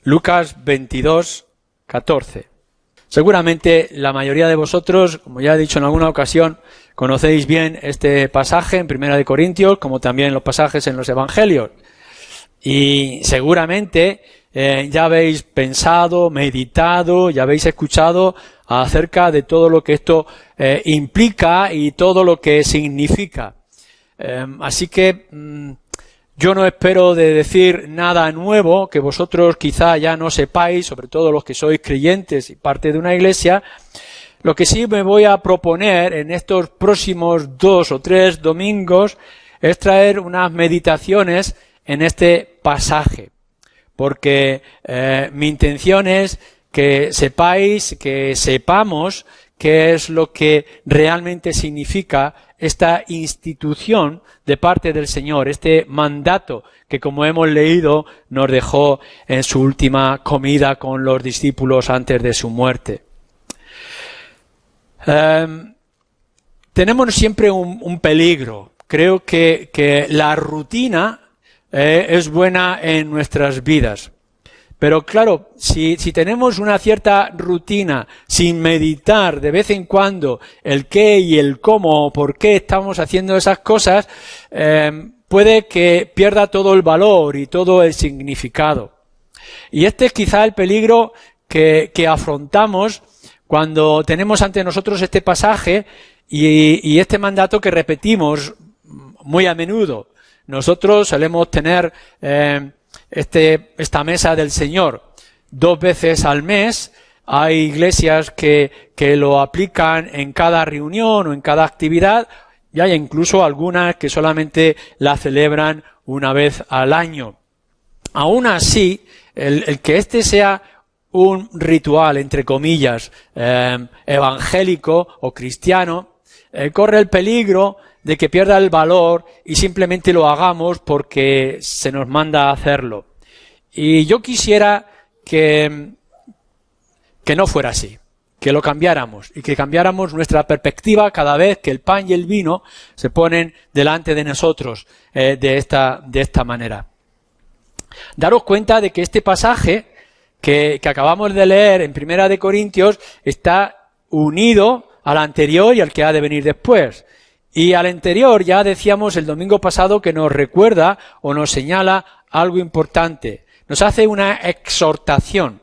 Lucas 22, 14. Seguramente la mayoría de vosotros, como ya he dicho en alguna ocasión, conocéis bien este pasaje en Primera de Corintios, como también los pasajes en los Evangelios. Y seguramente ya habéis pensado, meditado, ya habéis escuchado acerca de todo lo que esto implica y todo lo que significa. Así que yo no espero de decir nada nuevo que vosotros quizá ya no sepáis, sobre todo los que sois creyentes y parte de una iglesia. Lo que sí me voy a proponer en estos próximos 2 o 3 domingos es traer unas meditaciones en este pasaje, porque mi intención es que sepáis, que sepamos qué es lo que realmente significa esta institución de parte del Señor, este mandato que, como hemos leído, nos dejó en su última comida con los discípulos antes de su muerte. Tenemos siempre un peligro. Creo que la rutina es buena en nuestras vidas. Pero claro, si tenemos una cierta rutina sin meditar de vez en cuando el qué y el cómo o por qué estamos haciendo esas cosas, puede que pierda todo el valor y todo el significado. Y este es quizá el peligro que afrontamos cuando tenemos ante nosotros este pasaje y este mandato que repetimos muy a menudo. Nosotros solemos tener esta mesa del Señor 2 veces al mes. Hay iglesias que lo aplican en cada reunión o en cada actividad, y hay incluso algunas que solamente la celebran una vez al año. Aún así, el que este sea un ritual, entre comillas, evangélico o cristiano, corre el peligro de que pierda el valor y simplemente lo hagamos porque se nos manda a hacerlo. Y yo quisiera que no fuera así, que lo cambiáramos y que cambiáramos nuestra perspectiva cada vez que el pan y el vino se ponen delante de nosotros de esta manera. Daros cuenta de que este pasaje que acabamos de leer en Primera de Corintios está unido al anterior y al que ha de venir después. Y al anterior ya decíamos el domingo pasado que nos recuerda o nos señala algo importante. Nos hace una exhortación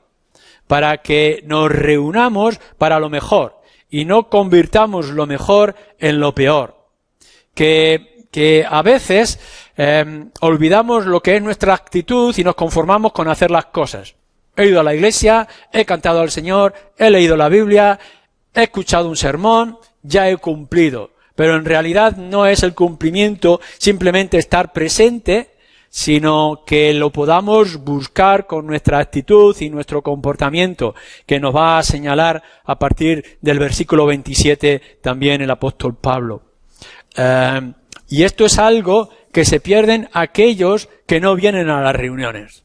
para que nos reunamos para lo mejor y no convirtamos lo mejor en lo peor. Que a veces olvidamos lo que es nuestra actitud y nos conformamos con hacer las cosas. He ido a la iglesia, he cantado al Señor, he leído la Biblia, he escuchado un sermón, ya he cumplido. Pero en realidad no es el cumplimiento simplemente estar presente, sino que lo podamos buscar con nuestra actitud y nuestro comportamiento, que nos va a señalar a partir del versículo 27 también el apóstol Pablo. Y esto es algo que se pierden aquellos que no vienen a las reuniones.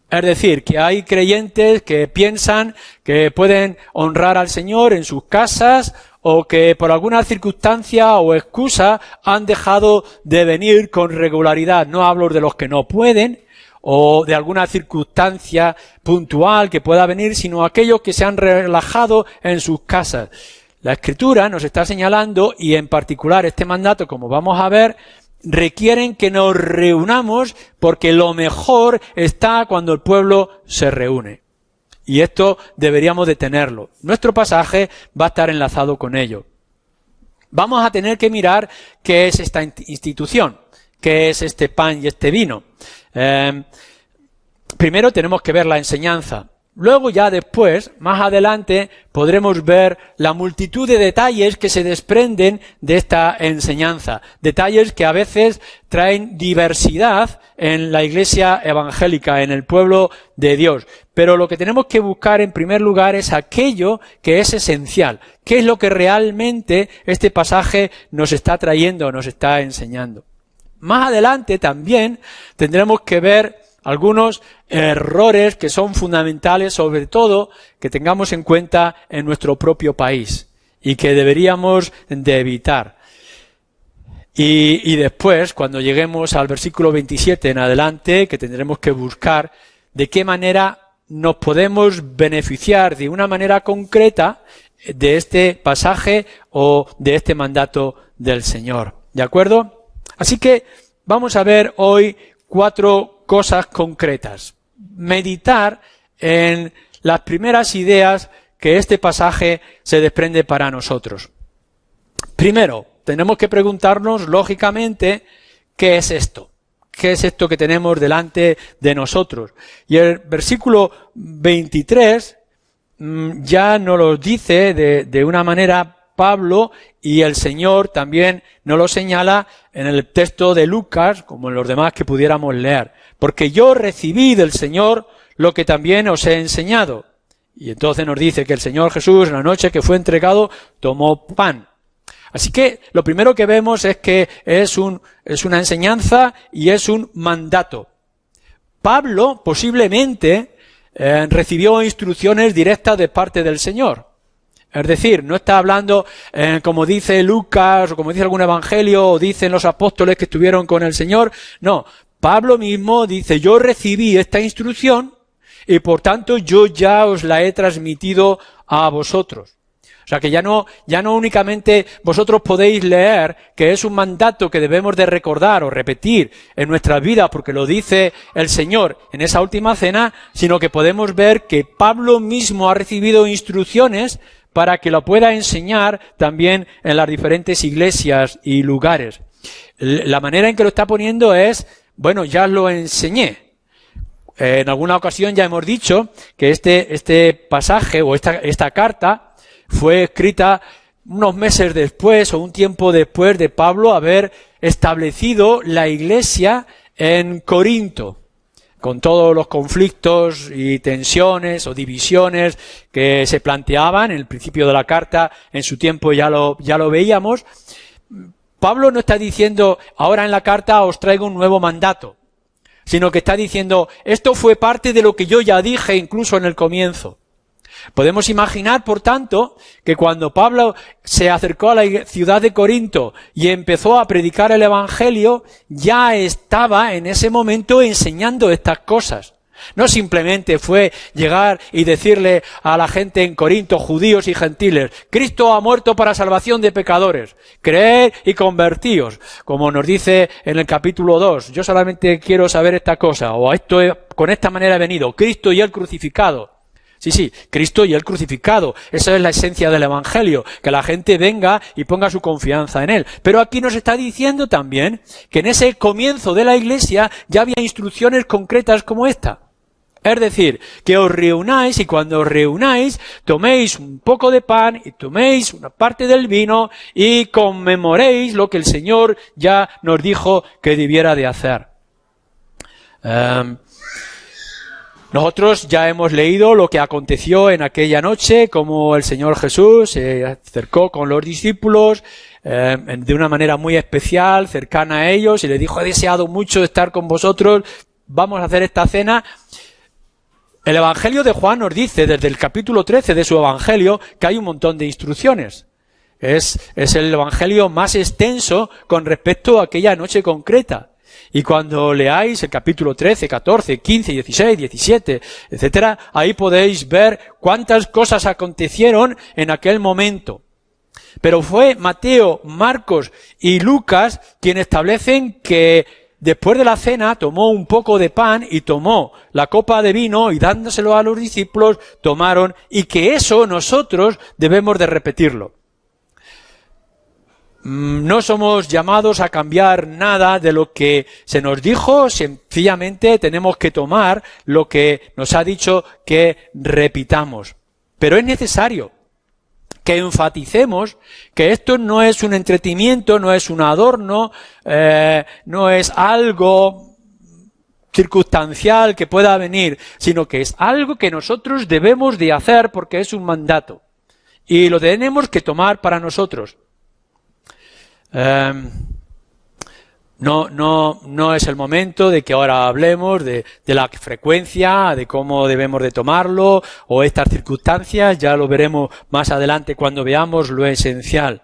Es decir, que hay creyentes que piensan que pueden honrar al Señor en sus casas o que por alguna circunstancia o excusa han dejado de venir con regularidad. No hablo de los que no pueden o de alguna circunstancia puntual que pueda venir, sino aquellos que se han relajado en sus casas. La Escritura nos está señalando, y en particular este mandato, como vamos a ver, requieren que nos reunamos porque lo mejor está cuando el pueblo se reúne. Y esto deberíamos de tenerlo. Nuestro pasaje va a estar enlazado con ello. Vamos a tener que mirar qué es esta institución, qué es este pan y este vino. Primero tenemos que ver la enseñanza. Luego ya después, más adelante, podremos ver la multitud de detalles que se desprenden de esta enseñanza. Detalles que a veces traen diversidad en la iglesia evangélica, en el pueblo de Dios. Pero lo que tenemos que buscar en primer lugar es aquello que es esencial. ¿Qué es lo que realmente este pasaje nos está trayendo, nos está enseñando? Más adelante también tendremos que ver algunos errores que son fundamentales, sobre todo que tengamos en cuenta en nuestro propio país y que deberíamos de evitar. Y después, cuando lleguemos al versículo 27 en adelante, que tendremos que buscar, de qué manera nos podemos beneficiar de una manera concreta de este pasaje o de este mandato del Señor. ¿De acuerdo? Así que vamos a ver hoy 4 cosas concretas. Meditar en las primeras ideas que este pasaje se desprende para nosotros. Primero, tenemos que preguntarnos, lógicamente, ¿qué es esto? ¿Qué es esto que tenemos delante de nosotros? Y el versículo 23 ya nos lo dice de una manera Pablo, y el Señor también nos lo señala en el texto de Lucas, como en los demás que pudiéramos leer. Porque yo recibí del Señor lo que también os he enseñado. Y entonces nos dice que el Señor Jesús, en la noche que fue entregado, tomó pan. Así que lo primero que vemos es que es una enseñanza y es un mandato. Pablo posiblemente recibió instrucciones directas de parte del Señor. Es decir, no está hablando como dice Lucas o como dice algún evangelio o dicen los apóstoles que estuvieron con el Señor. No, Pablo mismo dice, yo recibí esta instrucción y por tanto yo ya os la he transmitido a vosotros. O sea que ya no únicamente vosotros podéis leer que es un mandato que debemos de recordar o repetir en nuestras vidas porque lo dice el Señor en esa última cena, sino que podemos ver que Pablo mismo ha recibido instrucciones para que lo pueda enseñar también en las diferentes iglesias y lugares. La manera en que lo está poniendo es, bueno, ya lo enseñé. En alguna ocasión ya hemos dicho que este pasaje o esta carta fue escrita unos meses después o un tiempo después de Pablo haber establecido la iglesia en Corinto, con todos los conflictos y tensiones o divisiones que se planteaban en el principio de la carta, en su tiempo ya lo veíamos. Pablo no está diciendo, ahora en la carta os traigo un nuevo mandato, sino que está diciendo, esto fue parte de lo que yo ya dije incluso en el comienzo. Podemos imaginar, por tanto, que cuando Pablo se acercó a la ciudad de Corinto y empezó a predicar el Evangelio, ya estaba en ese momento enseñando estas cosas. No simplemente fue llegar y decirle a la gente en Corinto, judíos y gentiles, Cristo ha muerto para salvación de pecadores, creed y convertíos, como nos dice en el capítulo 2, yo solamente quiero saber esta cosa, o con esta manera he venido, Cristo y el crucificado. Sí, Cristo y el crucificado. Esa es la esencia del Evangelio, que la gente venga y ponga su confianza en Él. Pero aquí nos está diciendo también que en ese comienzo de la Iglesia ya había instrucciones concretas como esta. Es decir, que os reunáis y cuando os reunáis toméis un poco de pan y toméis una parte del vino y conmemoréis lo que el Señor ya nos dijo que debiera de hacer. Nosotros ya hemos leído lo que aconteció en aquella noche, cómo el Señor Jesús se acercó con los discípulos de una manera muy especial, cercana a ellos, y le dijo, he deseado mucho estar con vosotros, vamos a hacer esta cena. El Evangelio de Juan nos dice, desde el capítulo 13 de su Evangelio, que hay un montón de instrucciones. Es el Evangelio más extenso con respecto a aquella noche concreta. Y cuando leáis el capítulo 13, 14, 15, 16, 17, etcétera, ahí podéis ver cuántas cosas acontecieron en aquel momento. Pero fue Mateo, Marcos y Lucas quienes establecen que después de la cena tomó un poco de pan y tomó la copa de vino y dándoselo a los discípulos tomaron, y que eso nosotros debemos de repetirlo. No somos llamados a cambiar nada de lo que se nos dijo, sencillamente tenemos que tomar lo que nos ha dicho que repitamos. Pero es necesario que enfaticemos que esto no es un entretenimiento, no es un adorno, no es algo circunstancial que pueda venir, sino que es algo que nosotros debemos de hacer porque es un mandato. Y lo tenemos que tomar para nosotros. No es el momento de que ahora hablemos de la frecuencia, de cómo debemos de tomarlo, o estas circunstancias, ya lo veremos más adelante cuando veamos lo esencial.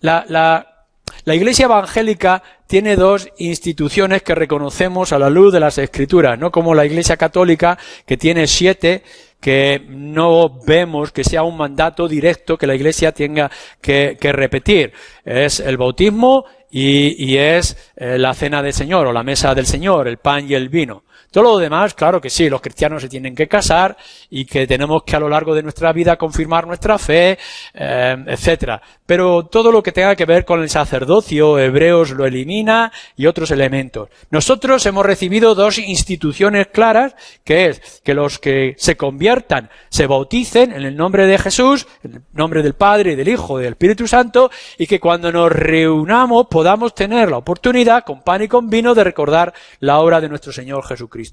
La La Iglesia evangélica tiene dos instituciones que reconocemos a la luz de las Escrituras, no como la Iglesia católica, que tiene 7, que no vemos que sea un mandato directo que la Iglesia tenga que repetir. Es el bautismo y es la cena del Señor o la mesa del Señor, el pan y el vino. Todo lo demás, claro que sí, los cristianos se tienen que casar y que tenemos que a lo largo de nuestra vida confirmar nuestra fe, etcétera. Pero todo lo que tenga que ver con el sacerdocio, Hebreos lo elimina y otros elementos. Nosotros hemos recibido dos instituciones claras, que es que los que se conviertan, se bauticen en el nombre de Jesús, en el nombre del Padre, y del Hijo y del Espíritu Santo, y que cuando nos reunamos podamos tener la oportunidad, con pan y con vino, de recordar la obra de nuestro Señor Jesucristo.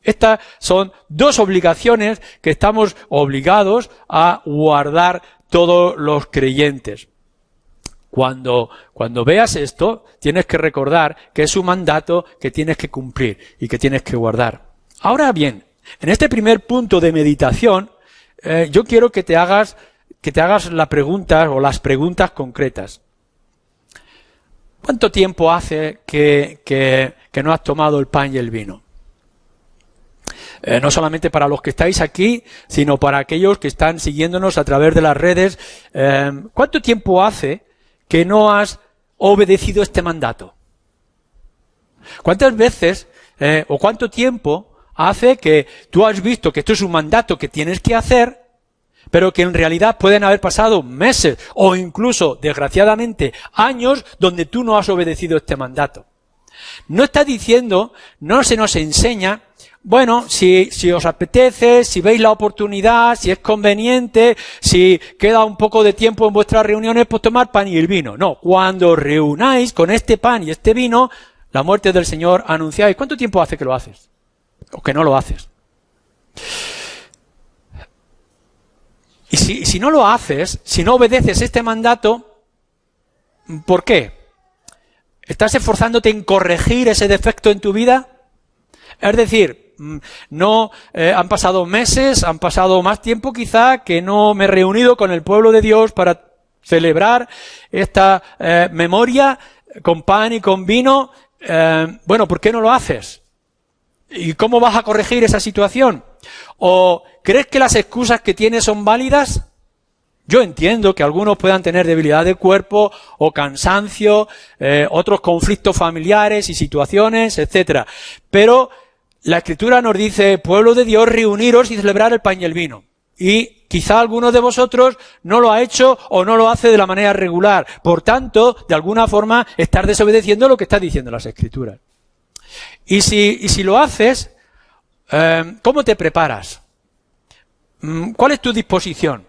Estas son dos obligaciones que estamos obligados a guardar todos los creyentes. Cuando veas esto, tienes que recordar que es un mandato que tienes que cumplir y que tienes que guardar. Ahora bien, en este primer punto de meditación, yo quiero que te hagas la pregunta o las preguntas concretas. ¿Cuánto tiempo hace que no has tomado el pan y el vino? No solamente para los que estáis aquí, sino para aquellos que están siguiéndonos a través de las redes. ¿Cuánto tiempo hace que no has obedecido este mandato? ¿Cuántas veces o cuánto tiempo hace que tú has visto que esto es un mandato que tienes que hacer, pero que en realidad pueden haber pasado meses o incluso, desgraciadamente, años donde tú no has obedecido este mandato? No está diciendo, no se nos enseña, bueno, si os apetece, si veis la oportunidad, si es conveniente, si queda un poco de tiempo en vuestras reuniones, pues tomar pan y el vino. No, cuando os reunáis con este pan y este vino, la muerte del Señor anunciáis. ¿Cuánto tiempo hace que lo haces? O que no lo haces. Y si no lo haces, si no obedeces este mandato, ¿por qué? ¿Estás esforzándote en corregir ese defecto en tu vida? Es decir, no han pasado meses, han pasado más tiempo quizá que no me he reunido con el pueblo de Dios para celebrar esta memoria con pan y con vino. Bueno, ¿por qué no lo haces? ¿Y cómo vas a corregir esa situación? ¿O crees que las excusas que tienes son válidas? Yo entiendo que algunos puedan tener debilidad de cuerpo o cansancio, otros conflictos familiares y situaciones, etcétera. Pero la Escritura nos dice, pueblo de Dios, reuniros y celebrar el pan y el vino. Y quizá alguno de vosotros no lo ha hecho o no lo hace de la manera regular. Por tanto, de alguna forma, estar desobedeciendo lo que está diciendo las Escrituras. Y si lo haces, ¿cómo te preparas? ¿Cuál es tu disposición?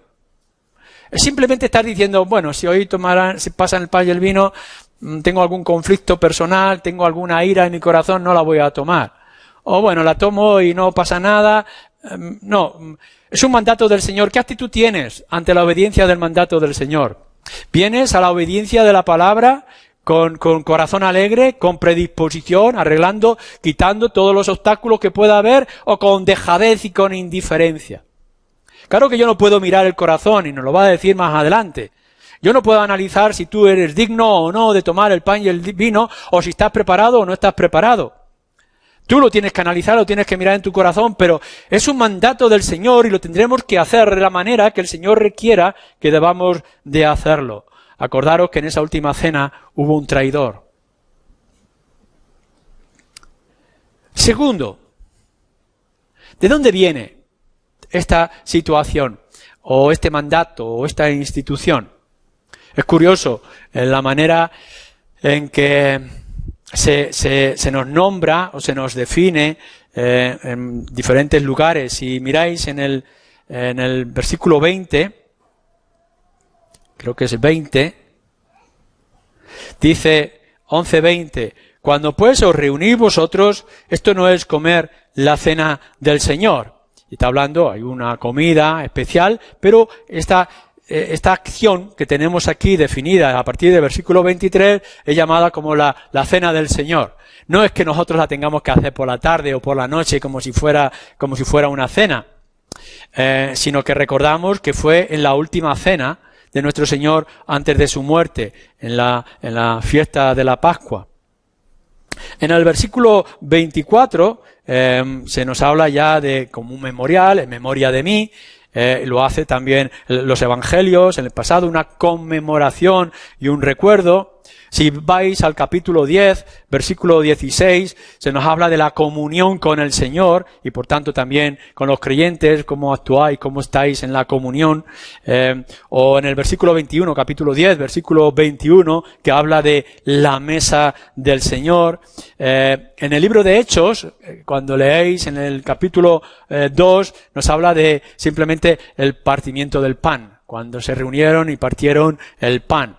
Es simplemente estar diciendo, bueno, si hoy si pasan el pan y el vino, tengo algún conflicto personal, tengo alguna ira en mi corazón, no la voy a tomar. O bueno, la tomo y no pasa nada. No, es un mandato del Señor. ¿Qué actitud tienes ante la obediencia del mandato del Señor? ¿Vienes a la obediencia de la palabra con corazón alegre, con predisposición, arreglando, quitando todos los obstáculos que pueda haber, o con dejadez y con indiferencia? Claro que yo no puedo mirar el corazón, y nos lo va a decir más adelante. Yo no puedo analizar si tú eres digno o no de tomar el pan y el vino, o si estás preparado o no estás preparado. Tú lo tienes que analizar, lo tienes que mirar en tu corazón, pero es un mandato del Señor y lo tendremos que hacer de la manera que el Señor requiera que debamos de hacerlo. Acordaros que en esa última cena hubo un traidor. Segundo, ¿de dónde viene esta situación, o este mandato, o esta institución? Es curioso la manera en que se nos nombra o se nos define en diferentes lugares. Si miráis en el versículo 20, creo que es 20, dice 11:20, cuando pues os reunís vosotros, esto no es comer la cena del Señor. Y está hablando, hay una comida especial, pero esta acción que tenemos aquí definida a partir del versículo 23 es llamada como la cena del Señor. No es que nosotros la tengamos que hacer por la tarde o por la noche como si fuera una cena, sino que recordamos que fue en la última cena de nuestro Señor antes de su muerte, en la fiesta de la Pascua. En el versículo 24 se nos habla ya de como un memorial, en memoria de mí. Lo hace también los evangelios en el pasado, una conmemoración y un recuerdo. Si vais al capítulo 10, versículo 16, se nos habla de la comunión con el Señor y por tanto también con los creyentes, cómo actuáis, cómo estáis en la comunión. O en el versículo 21, capítulo 10, versículo 21, que habla de la mesa del Señor. En el libro de Hechos, cuando leéis en el capítulo 2, nos habla de simplemente el partimiento del pan, cuando se reunieron y partieron el pan.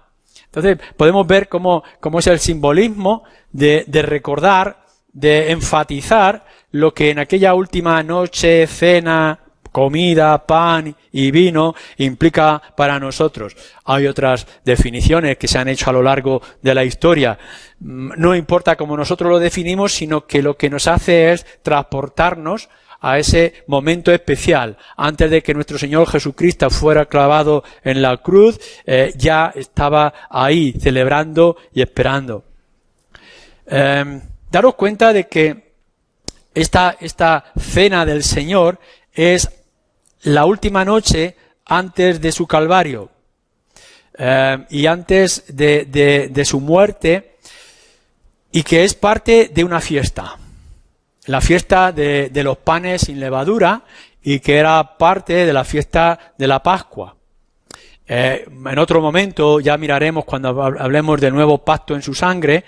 Entonces, podemos ver cómo es el simbolismo de recordar, de enfatizar lo que en aquella última noche, cena, comida, pan y vino implica para nosotros. Hay otras definiciones que se han hecho a lo largo de la historia. No importa cómo nosotros lo definimos, sino que lo que nos hace es transportarnos a ese momento especial. Antes de que nuestro Señor Jesucristo fuera clavado en la cruz, ya estaba ahí celebrando y esperando. Daros cuenta de que esta cena del Señor es la última noche antes de su Calvario y antes de su muerte, y que es parte de una fiesta. La fiesta de los panes sin levadura, y que era parte de la fiesta de la Pascua. En otro momento ya miraremos cuando hablemos del nuevo pacto en su sangre,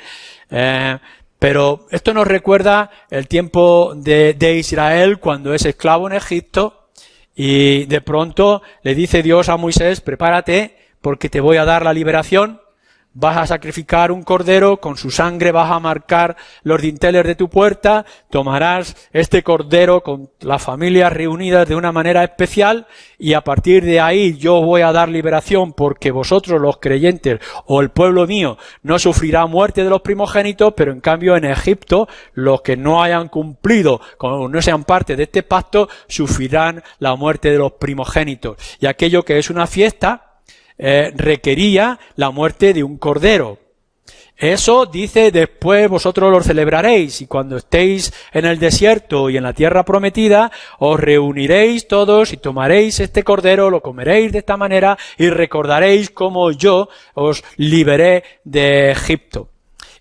pero esto nos recuerda el tiempo de Israel cuando es esclavo en Egipto y de pronto le dice Dios a Moisés: prepárate porque te voy a dar la liberación. Vas a sacrificar un cordero, con su sangre vas a marcar los dinteles de tu puerta, tomarás este cordero con las familias reunidas de una manera especial y a partir de ahí yo voy a dar liberación porque vosotros los creyentes o el pueblo mío no sufrirá muerte de los primogénitos, pero en cambio en Egipto los que no hayan cumplido, como no sean parte de este pacto, sufrirán la muerte de los primogénitos. Y aquello que es una fiesta requería la muerte de un cordero. Eso dice: después vosotros lo celebraréis, y cuando estéis en el desierto y en la tierra prometida, os reuniréis todos y tomaréis este cordero, lo comeréis de esta manera y recordaréis cómo yo os liberé de Egipto.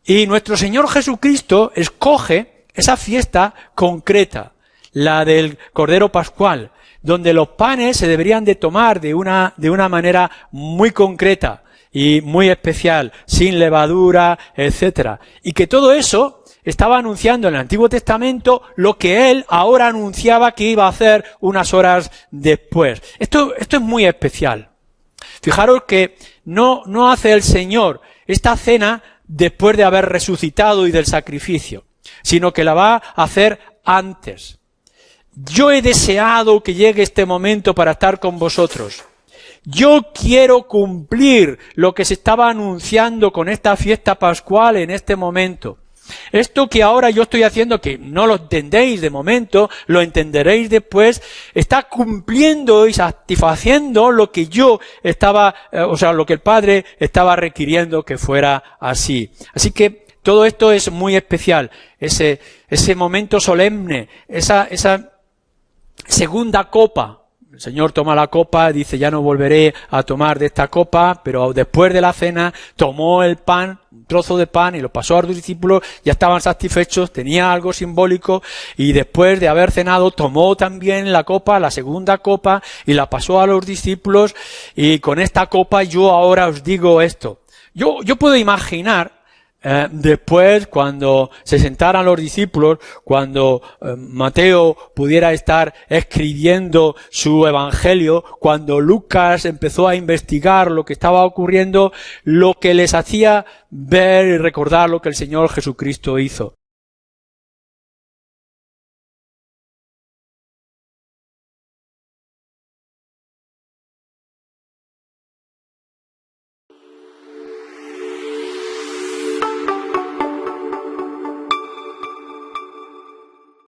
Y nuestro Señor Jesucristo escoge esa fiesta concreta, la del Cordero Pascual, donde los panes se deberían de tomar de una manera muy concreta y muy especial, sin levadura, etcétera. Y que todo eso estaba anunciando en el Antiguo Testamento lo que él ahora anunciaba que iba a hacer unas horas después. Esto es muy especial. Fijaros que no hace el Señor esta cena después de haber resucitado y del sacrificio, sino que la va a hacer antes. Yo he deseado que llegue este momento para estar con vosotros. Yo quiero cumplir lo que se estaba anunciando con esta fiesta pascual en este momento. Esto que ahora yo estoy haciendo, que no lo entendéis de momento, lo entenderéis después, está cumpliendo y satisfaciendo lo que yo estaba, lo que el Padre estaba requiriendo que fuera así. Así que todo esto es muy especial. Ese momento solemne, esa segunda copa. El Señor toma la copa, dice: ya no volveré a tomar de esta copa, pero después de la cena tomó el pan, un trozo de pan, y lo pasó a los discípulos, ya estaban satisfechos, tenía algo simbólico, y después de haber cenado tomó también la copa, la segunda copa, y la pasó a los discípulos, y con esta copa yo ahora os digo esto. Yo puedo imaginar después, cuando se sentaran los discípulos, cuando Mateo pudiera estar escribiendo su evangelio, cuando Lucas empezó a investigar lo que estaba ocurriendo, lo que les hacía ver y recordar lo que el Señor Jesucristo hizo.